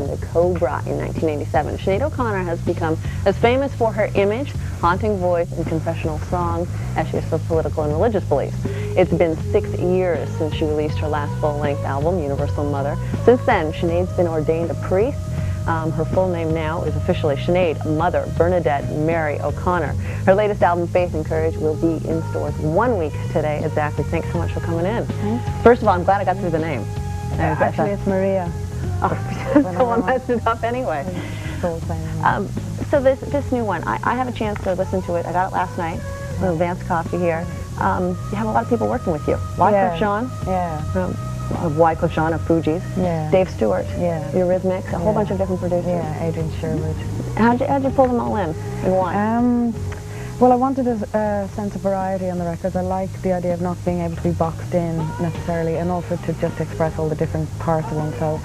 the Cobra in 1987. Sinead O'Connor has become as famous for her image, haunting voice, and confessional songs as she is for political and religious beliefs. It's been 6 years since she released her last full-length album, Universal Mother. Since then, Sinead's been ordained a priest. Her full name now is officially Sinead Mother Bernadette Mary O'Connor. Her latest album, Faith and Courage, will be in stores 1 week today exactly. Thanks so much for coming in. First of all, I'm glad I got through the name. Actually, it's Maria. Oh, someone messed it up anyway. So this new one, I have a chance to listen to it. I got it last night, a little advanced coffee here. You have a lot of people working with you. Wycliffe Jean. Yeah. Of Wycliffe Jean of Fugees. Yeah. Dave Stewart. Yeah. Eurythmics. A whole bunch of different producers. Yeah. Adrian Sherwood. How'd you pull them all in, and why? Well, I wanted a sense of variety on the records. I like the idea of not being able to be boxed in necessarily, and also to just express all the different parts of oneself.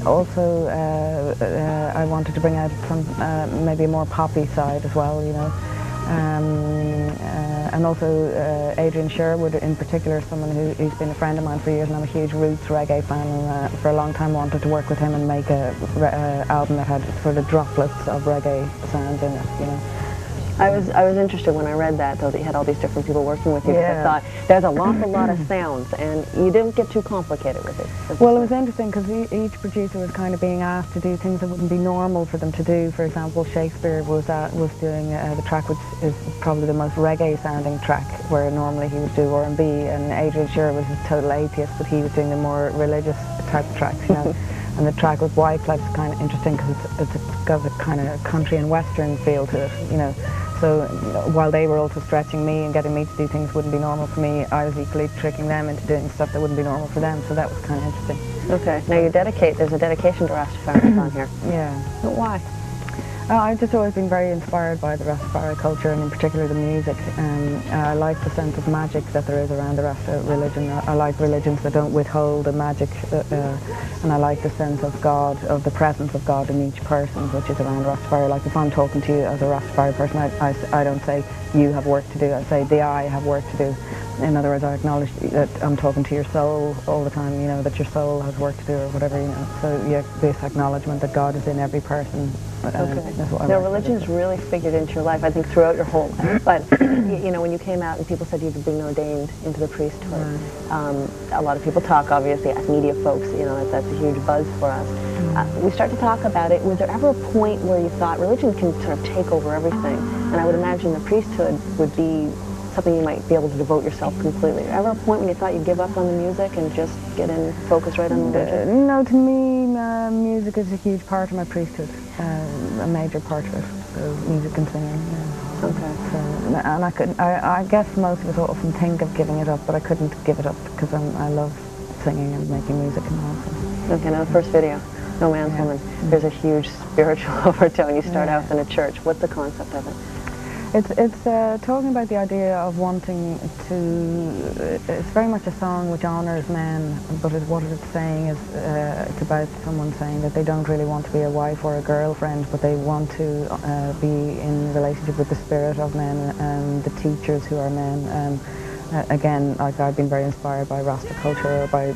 Also, I wanted to bring out some maybe a more poppy side as well, you know. And also Adrian Sherwood in particular, someone who's been a friend of mine for years, and I'm a huge roots reggae fan, and for a long time wanted to work with him and make a album that had sort of droplets of reggae sounds in it, you know. I was interested when I read that, though, that you had all these different people working with you, because I thought there's an awful lot of sounds, and you didn't get too complicated with it. Well, it was interesting because each producer was kind of being asked to do things that wouldn't be normal for them to do. For example, Shakespeare was doing the track which is probably the most reggae-sounding track, where normally he would do R&B, and Adrian Sherwood was a total atheist, but he was doing the more religious type of tracks, you know. And the track with Wycliffe is kind of interesting because it's got a kind of country and western feel to it, you know. So while they were also stretching me and getting me to do things that wouldn't be normal for me, I was equally tricking them into doing stuff that wouldn't be normal for them. So that was kind of interesting. Okay. Now there's a dedication to Rastafari on here. Yeah. But why? I've just always been very inspired by the Rastafari culture, and in particular the music. I like the sense of magic that there is around the Rasta religion. I like religions that don't withhold the magic, and I like the sense of God, of the presence of God in each person, which is around Rastafari. Like if I'm talking to you as a Rastafari person, I don't say you have work to do, I say the I have work to do. In other words, I acknowledge that I'm talking to your soul all the time, you know, that your soul has work to do or whatever, you know. So yeah, this acknowledgement that God is in every person. Now, religion's really figured into your life, I think, throughout your whole life. But, you know, when you came out and people said you'd been ordained into the priesthood, a lot of people talk, obviously, as media folks, you know, that's a huge buzz for us. We start to talk about it. Was there ever a point where you thought religion can sort of take over everything? And I would imagine the priesthood would be something you might be able to devote yourself completely. Ever a point when you thought you'd give up on the music and just get in, focus right on the religion? No, to me, music is a huge part of my priesthood, a major part of it. So music and singing. Yeah. Okay. So, and I guess most of us often think of giving it up, but I couldn't give it up because I love singing and making music and all. So. Okay, now the first video, No Man's Woman. There's a huge spiritual overtone. You start out in a church. What's the concept of it? It's talking about the idea of wanting to, it's very much a song which honours men, but what it's saying is, it's about someone saying that they don't really want to be a wife or a girlfriend, but they want to be in relationship with the spirit of men and the teachers who are men. Again, like I've been very inspired by Rasta culture, or by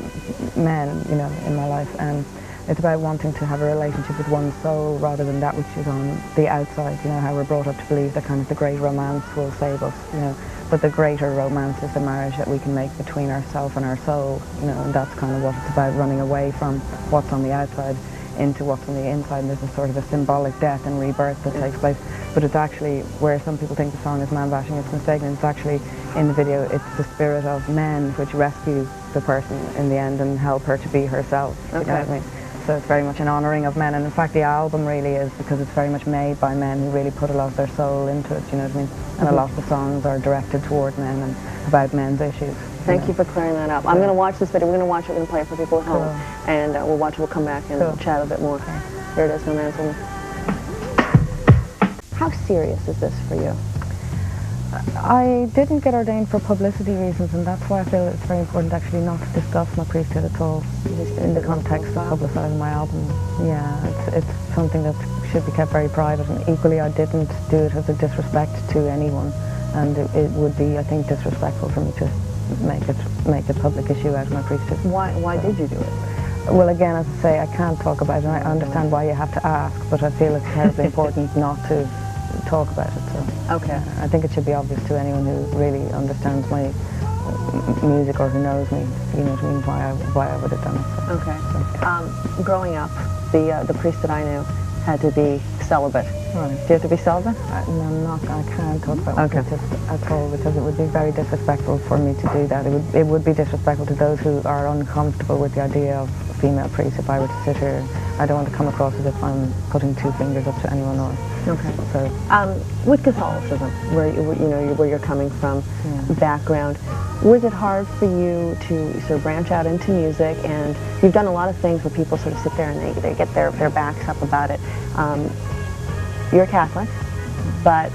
men, you know, in my life. It's about wanting to have a relationship with one's soul rather than that which is on the outside. You know, how we're brought up to believe that kind of the great romance will save us, you know. But the greater romance is the marriage that we can make between ourselves and our soul, you know, and that's kind of what it's about, running away from what's on the outside into what's on the inside. And there's a sort of a symbolic death and rebirth that takes place. But it's actually, where some people think the song is man-bashing, it's mistaken. It's actually, in the video, it's the spirit of men which rescue the person in the end and help her to be herself. Okay. You know what I mean? So it's very much an honouring of men, and in fact the album really is, because it's very much made by men who really put a lot of their soul into it, you know what I mean? And a lot of the songs are directed toward men and about men's issues. Thank you for clearing that up. I'm going to watch this video. We're going to watch it. We're going to play it for people at home. And we'll watch it. We'll come back and chat a bit more. Here it is, No Man's Woman. How serious is this for you? I didn't get ordained for publicity reasons, and that's why I feel it's very important actually not to discuss my priesthood at all in the context of publicising my album. Yeah, it's something that should be kept very private, and equally I didn't do it as a disrespect to anyone, and it would be, I think, disrespectful for me to make a public issue out of my priesthood. Why did you do it? Well, again, as I say, I can't talk about it, and I understand why you have to ask, but I feel it's terribly important not to talk about it. So, Okay. I think it should be obvious to anyone who really understands my music or who knows me, you know what I mean, why I would have done it. So, Okay. Growing up, the priest that I knew had to be celibate. Right. Do you have to be celibate? No, I can't talk about Okay. it just at all, because it would be very disrespectful for me to do that. It would be disrespectful to those who are uncomfortable with the idea of female priests if I were to sit here. I don't want to come across as if I'm putting two fingers up to anyone or. Okay. So. With Catholicism, where you're coming from, background, was it hard for you to sort of branch out into music? And you've done a lot of things where people sort of sit there and they get their backs up about it. You're Catholic, but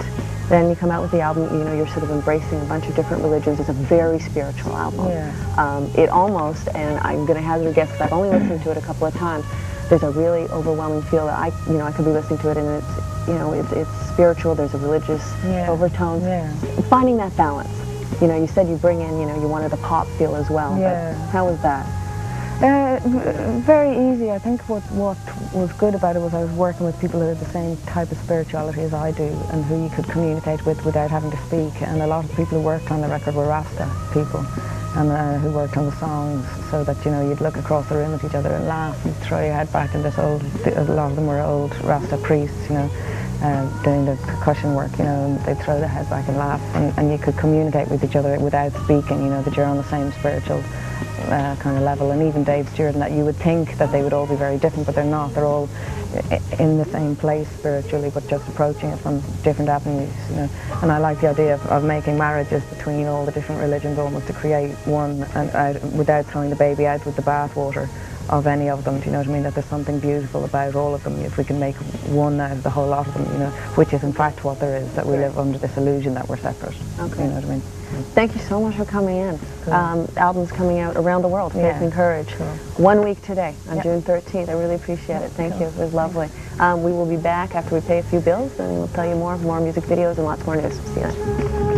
then you come out with the album, you're sort of embracing a bunch of different religions. It's a very spiritual album. Yeah. It almost, and I'm going to hazard a guess because I've only listened to it a couple of times, there's a really overwhelming feel that I could be listening to it and it's spiritual, there's a religious overtone. Yeah. Finding that balance. You said you bring in, you wanted a pop feel as well. Yeah. But how was that? Very easy. I think what was good about it was I was working with people who had the same type of spirituality as I do and who you could communicate with without having to speak. And a lot of people who worked on the record were Rasta people, and who worked on the songs, so that you'd look across the room at each other and laugh and throw your head back. And a lot of them were old Rasta priests, doing the percussion work, and they'd throw their heads back and laugh, and you could communicate with each other without speaking, that you're on the same spiritual kind of level. And even Dave Stewart and that, you would think that they would all be very different, but they're not. They're all in the same place spiritually, but just approaching it from different avenues, And I like the idea of making marriages between all the different religions almost to create one, and without throwing the baby out with the bathwater of any of them. Do you know what I mean? That there's something beautiful about all of them if we can make one out of the whole lot of them, which is in fact what there is, that we live under this illusion that we're separate. Okay. You know what I mean? Thank you so much for coming in. Cool. Album's coming out around the world, Faith and Courage. Cool. 1 week today, on June 13th. I really appreciate it. Thank you. It was lovely. We will be back after we pay a few bills, and we'll tell you more music videos and lots more news. See you then.